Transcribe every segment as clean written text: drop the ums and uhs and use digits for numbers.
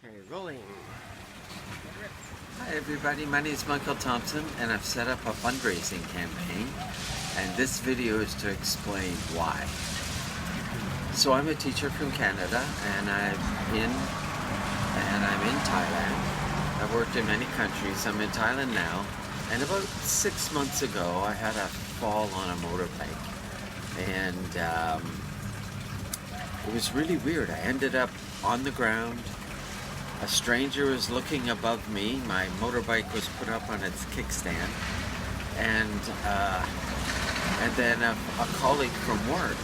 Okay, rolling. Hi everybody, my name is Michael Thompson and I've set up a fundraising campaign, and this video is to explain why. So I'm a teacher from Canada and I'm in Thailand. I've worked in many countries. I'm in Thailand now, and about 6 months ago I had a fall on a motorbike, and it was really weird. I ended up on the ground. A stranger was looking above me. My motorbike was put up on its kickstand, and then a colleague from work,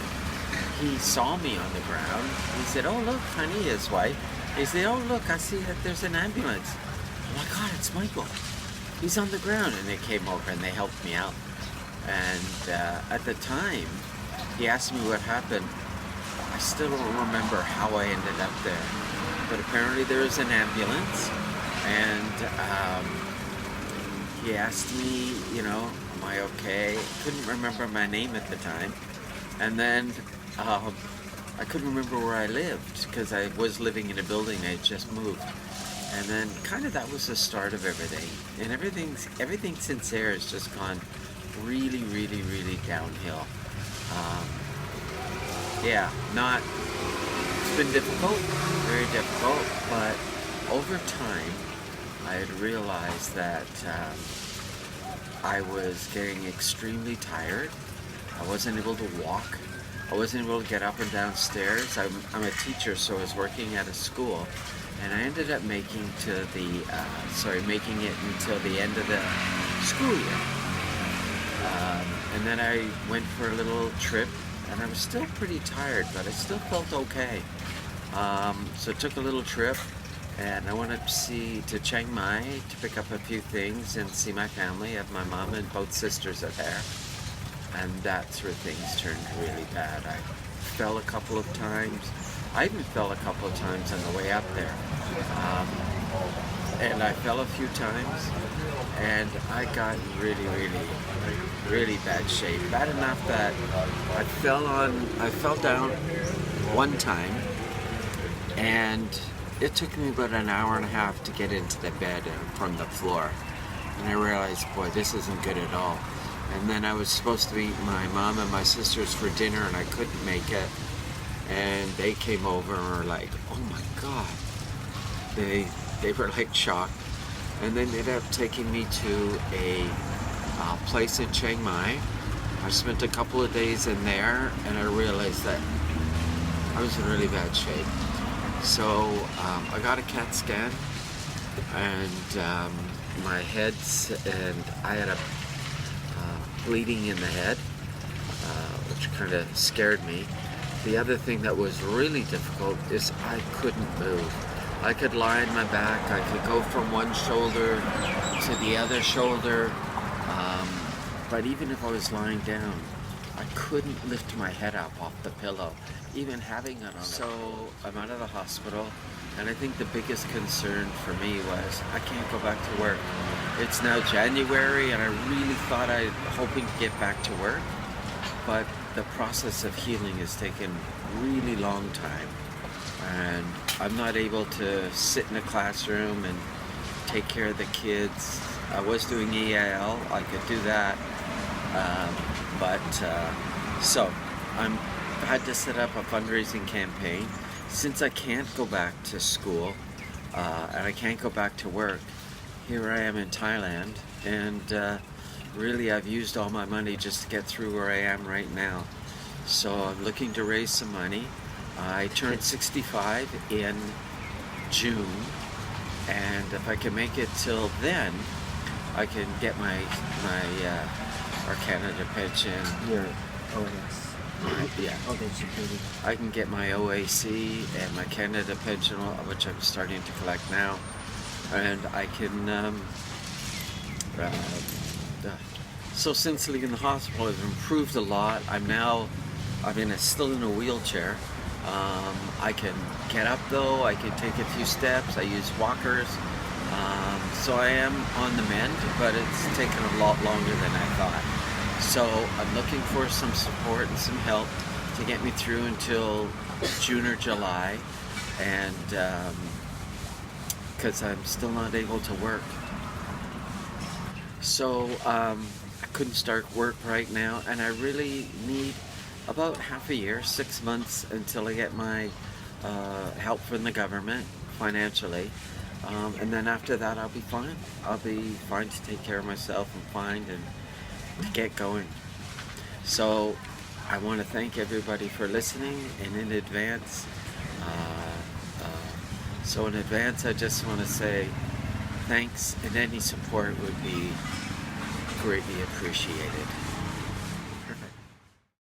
he saw me on the ground. He said, "Oh look, honey," his wife. He said, "Oh look, I see that there's an ambulance." Oh my God, it's Michael. He's on the ground, and they came over and they helped me out. And at the time, he asked me what happened. I still don't remember how I ended up there. But apparently there was an ambulance, and he asked me, am I okay? Couldn't remember my name at the time. And then I couldn't remember where I lived because I was living in a building I had just moved. And then kind of that was the start of everything. And everything since there has just gone really, really, really downhill. It's been difficult, very difficult, but over time I had realized that I was getting extremely tired. I wasn't able to walk. I wasn't able to get up and down stairs. I'm a teacher, so I was working at a school, and I ended up making it until the end of the school year. And then I went for a little trip, and I was still pretty tired, but I still felt okay. So I took a little trip, and I went up to Chiang Mai to pick up a few things and see my family. I have my mom and both sisters are there, and that's where things turned really bad. I fell a couple of times. I even fell a couple of times on the way up there, and I fell a few times, and I got really bad shape. Bad enough that I fell down one time, and it took me about an hour and a half to get into the bed from the floor. And I realized, boy, this isn't good at all. And then I was supposed to meet my mom and my sisters for dinner, and I couldn't make it. And they came over and were like, "Oh my God." They were like shocked. And then they ended up taking me to a place in Chiang Mai. I spent a couple of days in there, and I realized that I was in really bad shape. So I got a CAT scan, and my head's, and I had a bleeding in the head, which kind of scared me. The other thing that was really difficult is I couldn't move. I could lie on my back, I could go from one shoulder to the other shoulder, but even if I was lying down, I couldn't lift my head up off the pillow, even having it on. So I'm out of the hospital, and I think the biggest concern for me was I can't go back to work. It's now January, and I really thought hoping to get back to work, but the process of healing has taken a really long time, and I'm not able to sit in a classroom and take care of the kids. I was doing EIL, I could do that, so I had to set up a fundraising campaign. Since I can't go back to school and I can't go back to work, here I am in Thailand, and really I've used all my money just to get through where I am right now. So I'm looking to raise some money. I turned 65 in June, and if I can make it till then, I can get our Canada pension. Your OAS. Yeah. Security. I can get my OAC and my Canada pension, which I'm starting to collect now, and I can. So since leaving the hospital, I've improved a lot. Still in a wheelchair. I can get up though. I can take a few steps. I use walkers. So I am on the mend, but it's taken a lot longer than I thought. So I'm looking for some support and some help to get me through until June or July, and because I'm still not able to work. So I couldn't start work right now, and I really need about half a year, 6 months, until I get my help from the government financially. And then after that, I'll be fine. I'll be fine to take care of myself and find and to get going. So I want to thank everybody for listening, and in advance, so in advance, I just want to say thanks, and any support would be greatly appreciated.